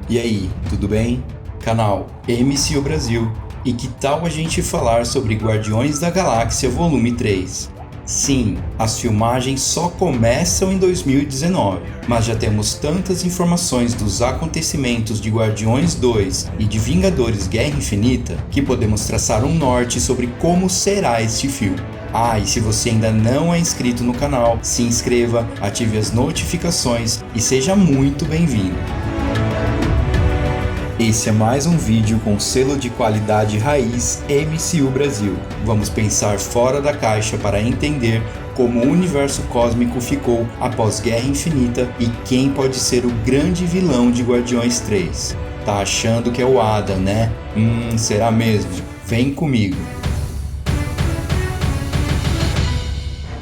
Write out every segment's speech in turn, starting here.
E aí, tudo bem? Canal MCU Brasil. E que tal a gente falar sobre Guardiões da Galáxia Volume 3? Sim, as filmagens só começam em 2019, mas já temos tantas informações dos acontecimentos de Guardiões 2 e de Vingadores Guerra Infinita que podemos traçar um norte sobre como será este filme. E se você ainda não é inscrito no canal, se inscreva, ative as notificações e seja muito bem-vindo. Esse é mais um vídeo com selo de qualidade raiz MCU Brasil. Vamos pensar fora da caixa para entender como o universo cósmico ficou após Guerra Infinita e quem pode ser o grande vilão de Guardiões 3. Tá achando que é o Adam, né? Será mesmo? Vem comigo!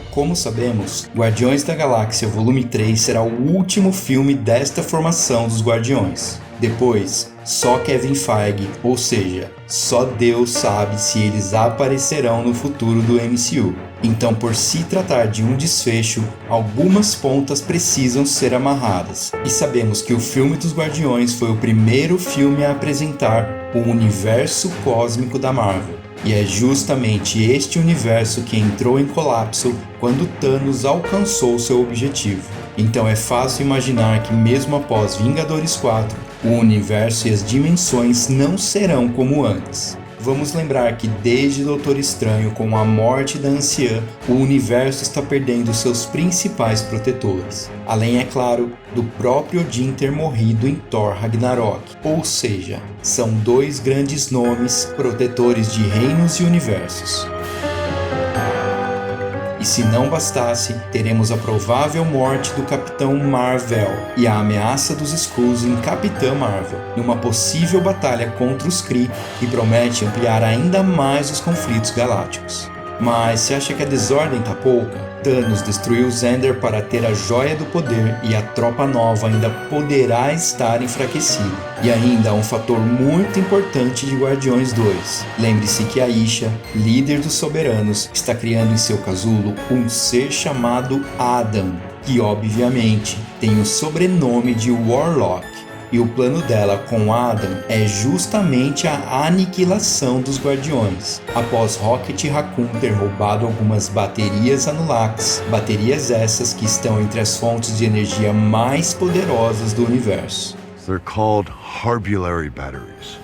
Como sabemos, Guardiões da Galáxia Volume 3 será o último filme desta formação dos Guardiões. Depois, só Kevin Feige, ou seja, só Deus sabe se eles aparecerão no futuro do MCU. Então, por se tratar de um desfecho, algumas pontas precisam ser amarradas. E sabemos que o filme dos Guardiões foi o primeiro filme a apresentar o universo cósmico da Marvel. E é justamente este universo que entrou em colapso quando Thanos alcançou seu objetivo. Então é fácil imaginar que mesmo após Vingadores 4, o universo e as dimensões não serão como antes. Vamos lembrar que desde Doutor Estranho, com a morte da anciã, o universo está perdendo seus principais protetores. Além, é claro, do próprio Odin ter morrido em Thor Ragnarok. Ou seja, são dois grandes nomes protetores de reinos e universos. E se não bastasse, teremos a provável morte do Capitão Marvel e a ameaça dos Skrulls em Capitã Marvel, numa possível batalha contra os Kree que promete ampliar ainda mais os conflitos galácticos. Mas se acha que a desordem tá pouca? Thanos destruiu Xandar para ter a Joia do Poder e a Tropa Nova ainda poderá estar enfraquecida. E ainda um fator muito importante de Guardiões 2. Lembre-se que Aisha, líder dos Soberanos, está criando em seu casulo um ser chamado Adam, que obviamente tem o sobrenome de Warlock. E o plano dela com Adam é justamente a aniquilação dos Guardiões, após Rocket Raccoon ter roubado algumas baterias Anulax, baterias essas que estão entre as fontes de energia mais poderosas do universo. They're called Harbulary batteries.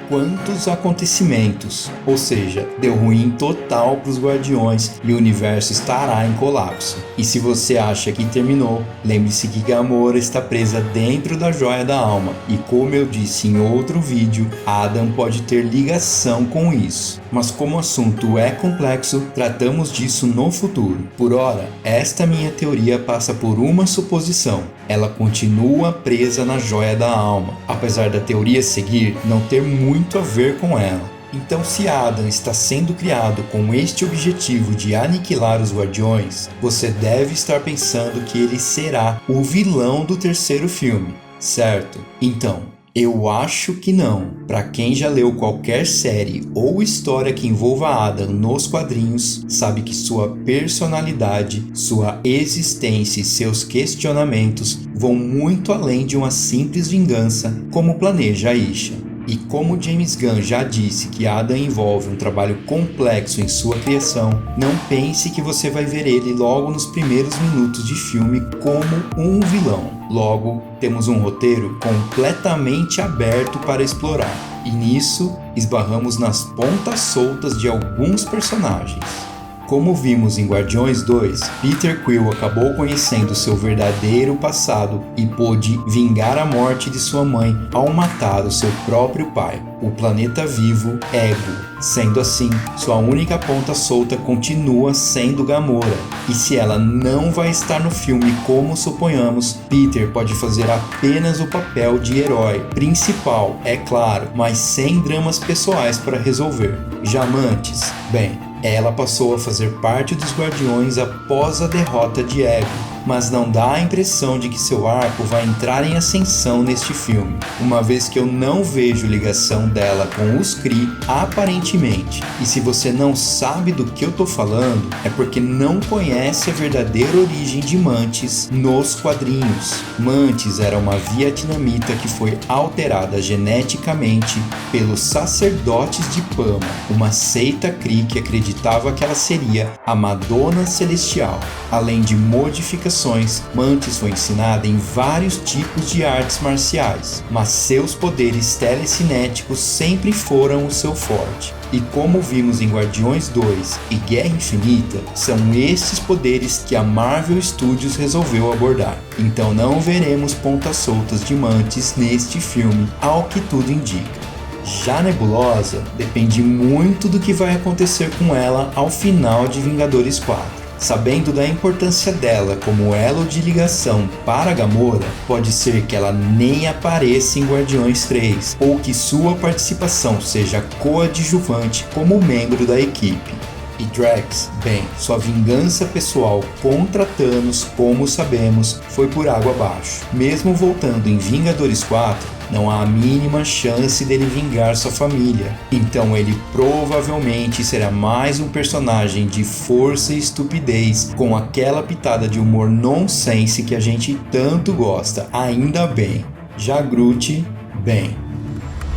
Quantos acontecimentos, ou seja, deu ruim total para os Guardiões e o universo estará em colapso. E se você acha que terminou, lembre-se que Gamora está presa dentro da Joia da Alma e, como eu disse em outro vídeo, Adam pode ter ligação com isso. Mas como o assunto é complexo, tratamos disso no futuro. Por ora, esta minha teoria passa por uma suposição. Ela continua presa na Joia da Alma, apesar da teoria seguir não ter muito a ver com ela. Então, se Adam está sendo criado com este objetivo de aniquilar os Guardiões, você deve estar pensando que ele será o vilão do terceiro filme, certo? Então, eu acho que não. Para quem já leu qualquer série ou história que envolva Adam nos quadrinhos, sabe que sua personalidade, sua existência e seus questionamentos vão muito além de uma simples vingança, como planeja Aisha. E como James Gunn já disse que Adam envolve um trabalho complexo em sua criação, não pense que você vai ver ele logo nos primeiros minutos de filme como um vilão. Logo, temos um roteiro completamente aberto para explorar. E nisso, esbarramos nas pontas soltas de alguns personagens. Como vimos em Guardiões 2, Peter Quill acabou conhecendo seu verdadeiro passado e pôde vingar a morte de sua mãe ao matar o seu próprio pai, o planeta vivo Ego. Sendo assim, sua única ponta solta continua sendo Gamora. E se ela não vai estar no filme como suponhamos, Peter pode fazer apenas o papel de herói principal, é claro, mas sem dramas pessoais para resolver. Já Mantis, bem, ela passou a fazer parte dos Guardiões após a derrota de Ego. mas não dá a impressão de que seu arco vai entrar em ascensão neste filme, uma vez que eu não vejo ligação dela com os Kree aparentemente. E se você não sabe do que eu tô falando, é porque não conhece a verdadeira origem de Mantis nos quadrinhos. Mantis era uma vietnamita que foi alterada geneticamente pelos sacerdotes de Pama, uma seita Kree que acreditava que ela seria a Madonna Celestial. Além de modificações, Mantis foi ensinada em vários tipos de artes marciais, mas seus poderes telecinéticos sempre foram o seu forte. E como vimos em Guardiões 2 e Guerra Infinita, são estes poderes que a Marvel Studios resolveu abordar. Então não veremos pontas soltas de Mantis neste filme, ao que tudo indica. Já Nebulosa depende muito do que vai acontecer com ela ao final de Vingadores 4. Sabendo da importância dela como elo de ligação para Gamora, pode ser que ela nem apareça em Guardiões 3, ou que sua participação seja coadjuvante como membro da equipe. E Drax, bem, sua vingança pessoal contra Thanos, como sabemos, foi por água abaixo. Mesmo voltando em Vingadores 4, não há a mínima chance dele vingar sua família. Então ele provavelmente será mais um personagem de força e estupidez, com aquela pitada de humor nonsense que a gente tanto gosta, ainda bem. Já Groot, bem.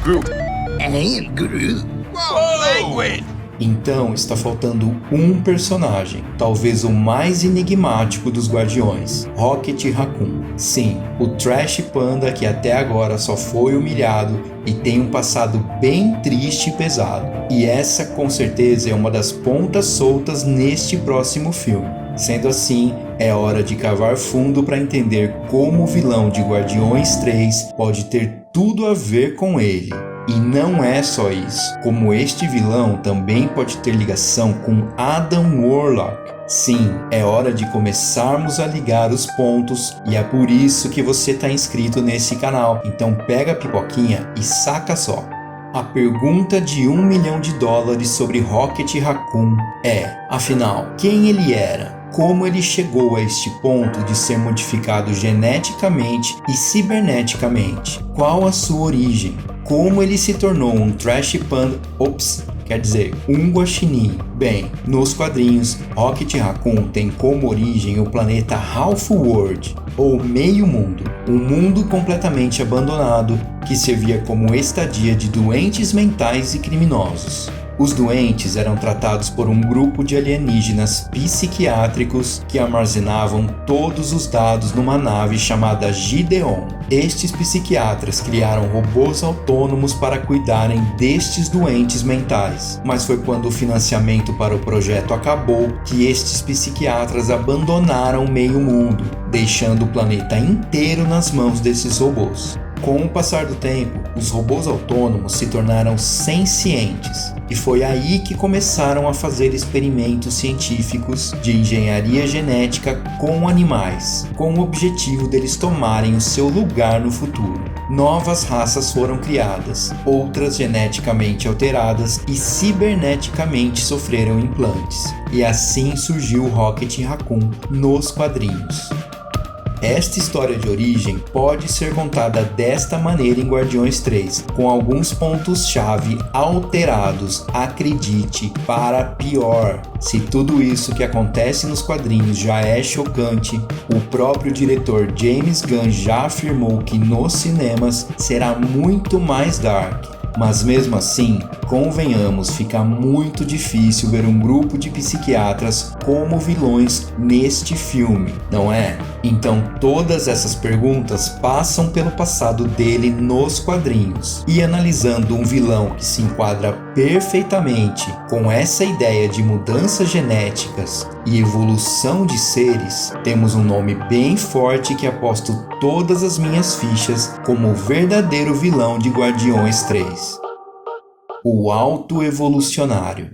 Groot. And Groot. Whoa, language! Então está faltando um personagem, talvez o mais enigmático dos Guardiões, Rocket Raccoon. Sim, o Trash Panda que até agora só foi humilhado e tem um passado bem triste e pesado. E essa com certeza é uma das pontas soltas neste próximo filme. Sendo assim, é hora de cavar fundo para entender como o vilão de Guardiões 3 pode ter tudo a ver com ele. E não é só isso, como este vilão também pode ter ligação com Adam Warlock. Sim, é hora de começarmos a ligar os pontos e é por isso que você está inscrito nesse canal. Então pega a pipoquinha e saca só. A pergunta de $1 milhão sobre Rocket Raccoon é, afinal, quem ele era? Como ele chegou a este ponto de ser modificado geneticamente e ciberneticamente? Qual a sua origem? Como ele se tornou um Trash Panda, um guaxinim? Bem, nos quadrinhos, Rocket Raccoon tem como origem o planeta Half-World, ou Meio Mundo, um mundo completamente abandonado que servia como estadia de doentes mentais e criminosos. Os doentes eram tratados por um grupo de alienígenas psiquiátricos que armazenavam todos os dados numa nave chamada Gideon. Estes psiquiatras criaram robôs autônomos para cuidarem destes doentes mentais, mas foi quando o financiamento para o projeto acabou que estes psiquiatras abandonaram o meio mundo, deixando o planeta inteiro nas mãos desses robôs. Com o passar do tempo, os robôs autônomos se tornaram sencientes, e foi aí que começaram a fazer experimentos científicos de engenharia genética com animais, com o objetivo deles tomarem o seu lugar no futuro. Novas raças foram criadas, outras geneticamente alteradas e ciberneticamente sofreram implantes, e assim surgiu o Rocket Raccoon nos quadrinhos. Esta história de origem pode ser contada desta maneira em Guardiões 3, com alguns pontos-chave alterados, acredite, para pior. Se tudo isso que acontece nos quadrinhos já é chocante, o próprio diretor James Gunn já afirmou que nos cinemas será muito mais dark. Mas mesmo assim, convenhamos, fica muito difícil ver um grupo de psiquiatras como vilões neste filme, não é? Então todas essas perguntas passam pelo passado dele nos quadrinhos. E analisando um vilão que se enquadra perfeitamente com essa ideia de mudanças genéticas e evolução de seres, temos um nome bem forte que aposto todas as minhas fichas como o verdadeiro vilão de Guardiões 3. O Autoevolucionário.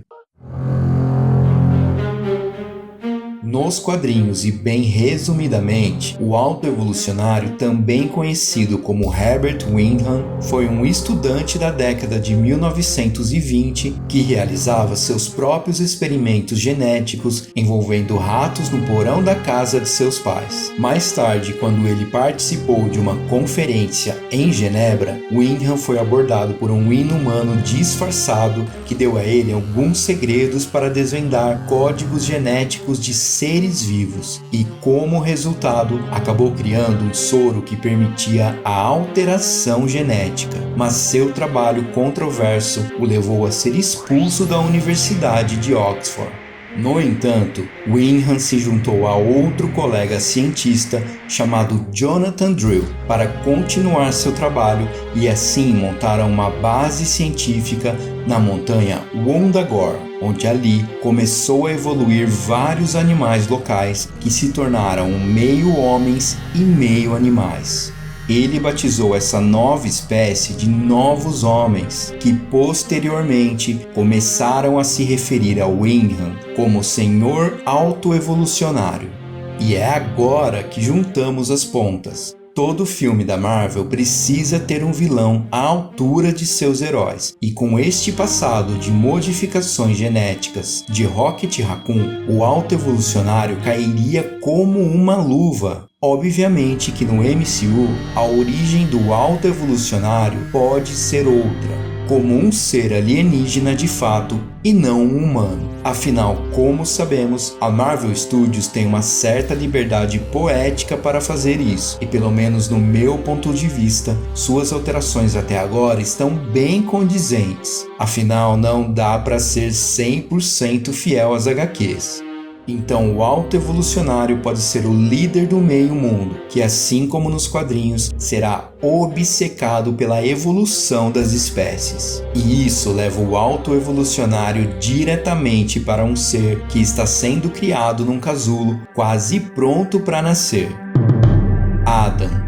Nos quadrinhos e bem resumidamente, o autoevolucionário, também conhecido como Herbert Windham, foi um estudante da década de 1920 que realizava seus próprios experimentos genéticos envolvendo ratos no porão da casa de seus pais. Mais tarde, quando ele participou de uma conferência em Genebra, Windham foi abordado por um inumano disfarçado que deu a ele alguns segredos para desvendar códigos genéticos de seres vivos e, como resultado, acabou criando um soro que permitia a alteração genética. Mas seu trabalho controverso o levou a ser expulso da Universidade de Oxford. No entanto, Windham se juntou a outro colega cientista chamado Jonathan Drill para continuar seu trabalho e assim montaram uma base científica na montanha Wundagore, onde ali começou a evoluir vários animais locais que se tornaram meio homens e meio animais. Ele batizou essa nova espécie de Novos Homens, que posteriormente começaram a se referir a Windham como Senhor Autoevolucionário. E é agora que juntamos as pontas. Todo filme da Marvel precisa ter um vilão à altura de seus heróis, e com este passado de modificações genéticas de Rocket Raccoon, o autoevolucionário cairia como uma luva. Obviamente que no MCU, a origem do autoevolucionário pode ser outra, como um ser alienígena de fato e não um humano. Afinal, como sabemos, a Marvel Studios tem uma certa liberdade poética para fazer isso, e pelo menos no meu ponto de vista, suas alterações até agora estão bem condizentes. Afinal, não dá para ser 100% fiel às HQs. Então o autoevolucionário pode ser o líder do meio mundo, que assim como nos quadrinhos, será obcecado pela evolução das espécies. E isso leva o autoevolucionário diretamente para um ser que está sendo criado num casulo, quase pronto para nascer. Adam.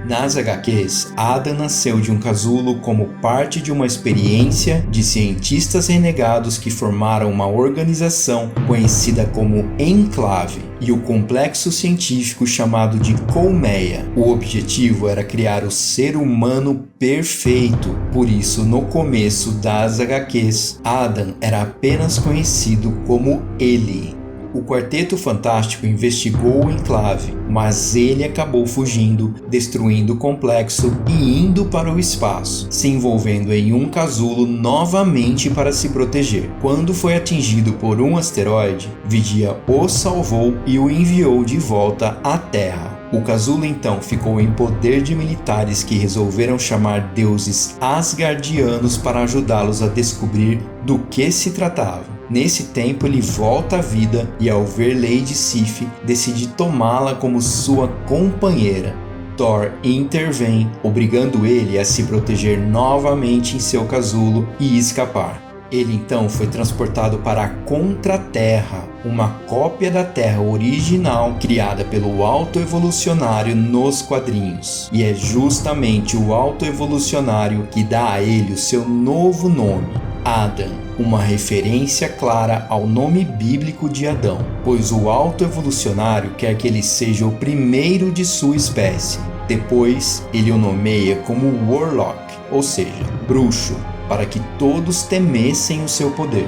Nas HQs, Adam nasceu de um casulo como parte de uma experiência de cientistas renegados que formaram uma organização conhecida como Enclave e o complexo científico chamado de Colmeia. O objetivo era criar o ser humano perfeito, por isso no começo das HQs, Adam era apenas conhecido como ele. O Quarteto Fantástico investigou o Enclave, mas ele acabou fugindo, destruindo o complexo e indo para o espaço, se envolvendo em um casulo novamente para se proteger. Quando foi atingido por um asteroide, Vigia o salvou e o enviou de volta à Terra. O casulo então ficou em poder de militares que resolveram chamar deuses asgardianos para ajudá-los a descobrir do que se tratava. Nesse tempo ele volta à vida e, ao ver Lady Sif, decide tomá-la como sua companheira. Thor intervém, obrigando ele a se proteger novamente em seu casulo e escapar. Ele então foi transportado para a Contra-Terra, uma cópia da Terra original criada pelo autoevolucionário nos quadrinhos. E é justamente o autoevolucionário que dá a ele o seu novo nome, Adam, uma referência clara ao nome bíblico de Adão, pois o autoevolucionário quer que ele seja o primeiro de sua espécie. Depois, ele o nomeia como Warlock, ou seja, bruxo, para que todos temessem o seu poder.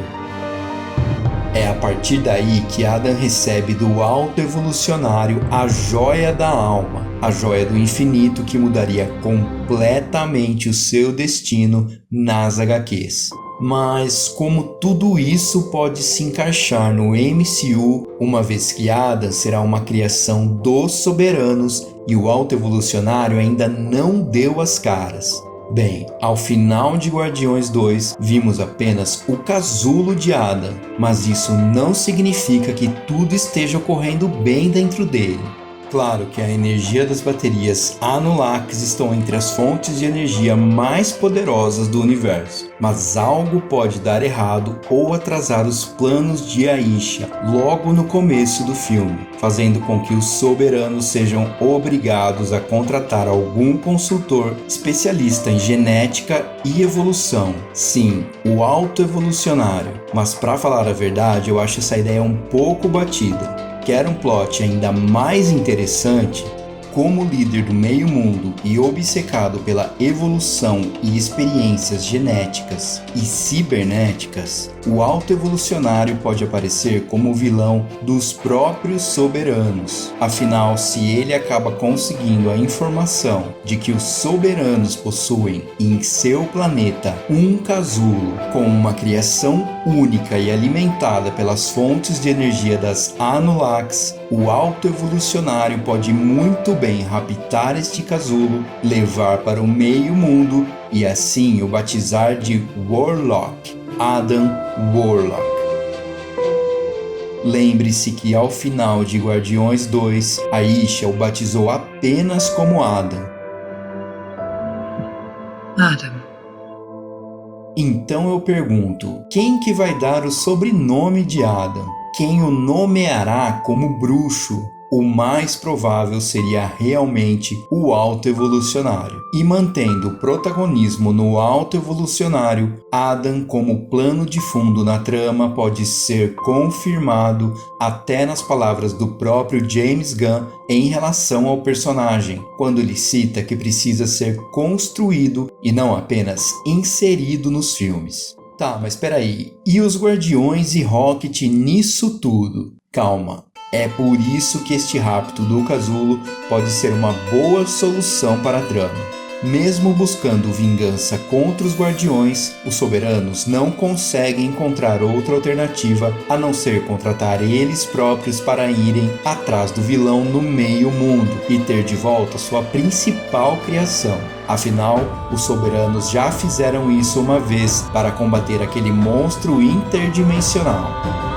É a partir daí que Adam recebe do autoevolucionário a Joia da Alma, a Joia do Infinito que mudaria completamente o seu destino nas HQs. Mas como tudo isso pode se encaixar no MCU, uma vez que Adam será uma criação dos soberanos e o autoevolucionário ainda não deu as caras? Bem, ao final de Guardiões 2, vimos apenas o casulo de Adam, mas isso não significa que tudo esteja ocorrendo bem dentro dele. Claro que a energia das baterias Anulax estão entre as fontes de energia mais poderosas do universo, mas algo pode dar errado ou atrasar os planos de Aisha logo no começo do filme, fazendo com que os soberanos sejam obrigados a contratar algum consultor especialista em genética e evolução. Sim, o autoevolucionário. Mas para falar a verdade, eu acho essa ideia um pouco batida. Quer um plot ainda mais interessante? Como líder do meio mundo e obcecado pela evolução e experiências genéticas e cibernéticas, o autoevolucionário pode aparecer como vilão dos próprios soberanos. Afinal, se ele acaba conseguindo a informação de que os soberanos possuem em seu planeta um casulo com uma criação única e alimentada pelas fontes de energia das Anulax, o autoevolucionário pode muito bem raptar este casulo, levar para o meio mundo e assim o batizar de Warlock, Adam Warlock. Lembre-se que ao final de Guardiões 2, Aisha o batizou apenas como Adam. Adam. Então eu pergunto, quem que vai dar o sobrenome de Adam? Quem o nomeará como bruxo? O mais provável seria realmente o autoevolucionário. E mantendo o protagonismo no autoevolucionário, Adam como plano de fundo na trama pode ser confirmado até nas palavras do próprio James Gunn em relação ao personagem, quando ele cita que precisa ser construído e não apenas inserido nos filmes. Tá, mas peraí, e os Guardiões e Rocket nisso tudo? Calma. É por isso que este rapto do casulo pode ser uma boa solução para a trama. Mesmo buscando vingança contra os Guardiões, os soberanos não conseguem encontrar outra alternativa a não ser contratar eles próprios para irem atrás do vilão no meio mundo e ter de volta sua principal criação. Afinal, os soberanos já fizeram isso uma vez para combater aquele monstro interdimensional.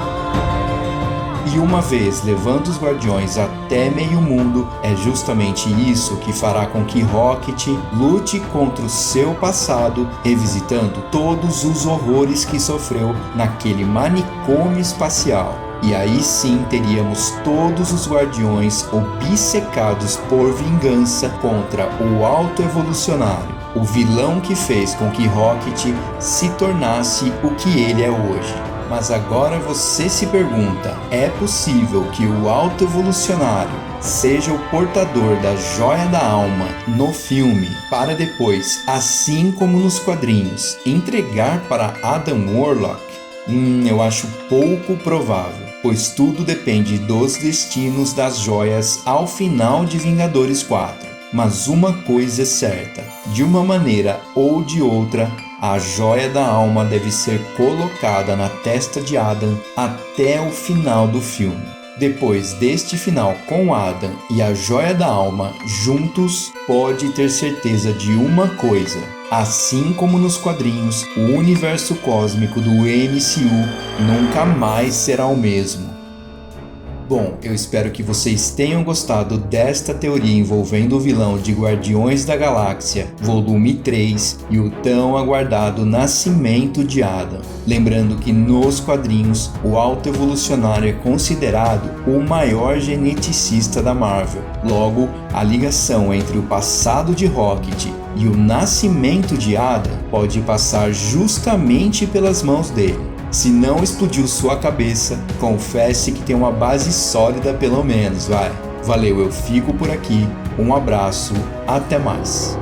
E uma vez levando os Guardiões até meio mundo, é justamente isso que fará com que Rocket lute contra o seu passado, revisitando todos os horrores que sofreu naquele manicômio espacial. E aí sim teríamos todos os Guardiões obcecados por vingança contra o autoevolucionário, o vilão que fez com que Rocket se tornasse o que ele é hoje. Mas agora você se pergunta, é possível que o autoevolucionário seja o portador da joia da alma no filme, para depois, assim como nos quadrinhos, entregar para Adam Warlock? Eu acho pouco provável, pois tudo depende dos destinos das joias ao final de Vingadores 4. Mas uma coisa é certa, de uma maneira ou de outra, a joia da alma deve ser colocada na testa de Adam até o final do filme. Depois deste final com Adam e a joia da alma juntos, pode ter certeza de uma coisa: assim como nos quadrinhos, o universo cósmico do MCU nunca mais será o mesmo. Bom, eu espero que vocês tenham gostado desta teoria envolvendo o vilão de Guardiões da Galáxia, volume 3, e o tão aguardado nascimento de Adam. Lembrando que nos quadrinhos, o autoevolucionário é considerado o maior geneticista da Marvel. Logo, a ligação entre o passado de Rocket e o nascimento de Adam pode passar justamente pelas mãos dele. Se não explodiu sua cabeça, confesse que tem uma base sólida pelo menos, vai. Valeu, eu fico por aqui. Um abraço, até mais.